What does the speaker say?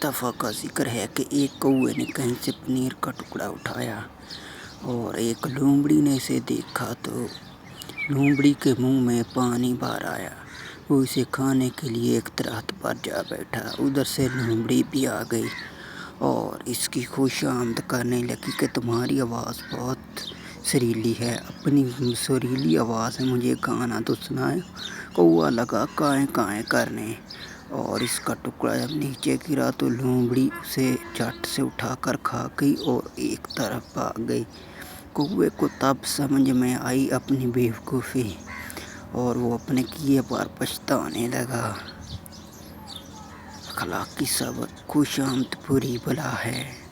दफ़ा का जिक्र है कि एक कौवे ने कहीं से पनीर का टुकड़ा उठाया और एक लोमड़ी ने इसे देखा तो लोमड़ी के मुंह में पानी भर आया। वो इसे खाने के लिए एक दरख्त पर जा बैठा। उधर से लोमड़ी भी आ गई और इसकी खुशामद करने लगी कि तुम्हारी आवाज़ बहुत सुरीली है, अपनी सुरीली आवाज़ में मुझे गाना तो सुनाए। कौवा लगा काएँ काएँ करने और इसका टुकड़ा जब नीचे गिरा तो लोमड़ी उसे झट से उठाकर खा गई और एक तरफ भाग गई। कौवे को तब समझ में आई अपनी बेवकूफ़ी और वो अपने किए पर पछताने लगा। अखलाकी सबक खुशामद बुरी बला है।